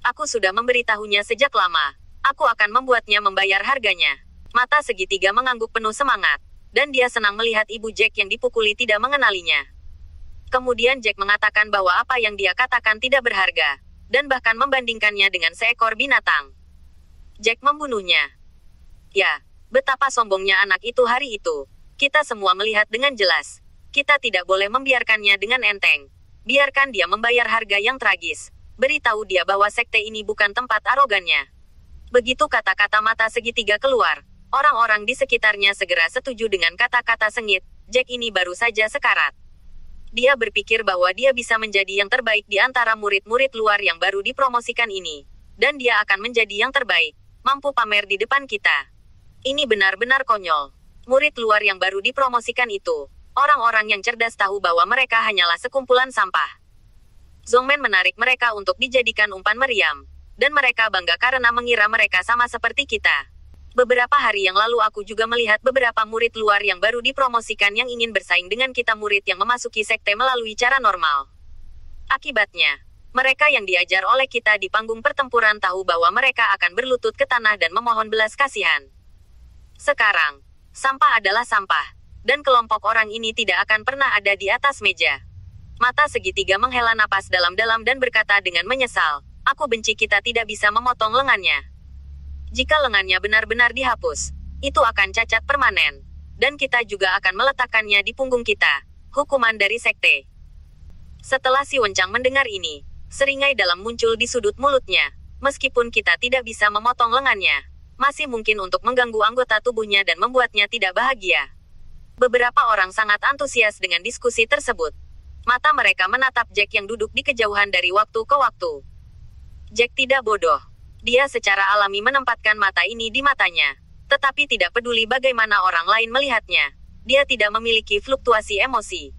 Aku sudah memberitahunya sejak lama. Aku akan membuatnya membayar harganya. Mata segitiga mengangguk penuh semangat, dan dia senang melihat ibu Jack yang dipukuli tidak mengenalinya. Kemudian Jack mengatakan bahwa apa yang dia katakan tidak berharga, dan bahkan membandingkannya dengan seekor binatang. Jack membunuhnya. Ya, betapa sombongnya anak itu hari itu. Kita semua melihat dengan jelas. Kita tidak boleh membiarkannya dengan enteng. Biarkan dia membayar harga yang tragis. Beritahu dia bahwa sekte ini bukan tempat arogannya. Begitu kata-kata mata segitiga keluar, orang-orang di sekitarnya segera setuju dengan kata-kata sengit, Jack ini baru saja sekarat. Dia berpikir bahwa dia bisa menjadi yang terbaik di antara murid-murid luar yang baru dipromosikan ini. Dan dia akan menjadi yang terbaik, mampu pamer di depan kita. Ini benar-benar konyol. Murid luar yang baru dipromosikan itu, orang-orang yang cerdas tahu bahwa mereka hanyalah sekumpulan sampah. Zongmen menarik mereka untuk dijadikan umpan meriam. Dan mereka bangga karena mengira mereka sama seperti kita. Beberapa hari yang lalu aku juga melihat beberapa murid luar yang baru dipromosikan yang ingin bersaing dengan kita murid yang memasuki sekte melalui cara normal. Akibatnya, mereka yang diajar oleh kita di panggung pertempuran tahu bahwa mereka akan berlutut ke tanah dan memohon belas kasihan. Sekarang, sampah adalah sampah, dan kelompok orang ini tidak akan pernah ada di atas meja. Mata segitiga menghela napas dalam-dalam dan berkata dengan menyesal, aku benci kita tidak bisa memotong lengannya. Jika lengannya benar-benar dihapus, itu akan cacat permanen. Dan kita juga akan meletakkannya di punggung kita. Hukuman dari sekte. Setelah si Wencang mendengar ini, seringai dalam muncul di sudut mulutnya. Meskipun kita tidak bisa memotong lengannya, masih mungkin untuk mengganggu anggota tubuhnya dan membuatnya tidak bahagia. Beberapa orang sangat antusias dengan diskusi tersebut. Mata mereka menatap Jack yang duduk di kejauhan dari waktu ke waktu. Jack tidak bodoh. Dia secara alami menempatkan mata ini di matanya. Tetapi tidak peduli bagaimana orang lain melihatnya. Dia tidak memiliki fluktuasi emosi.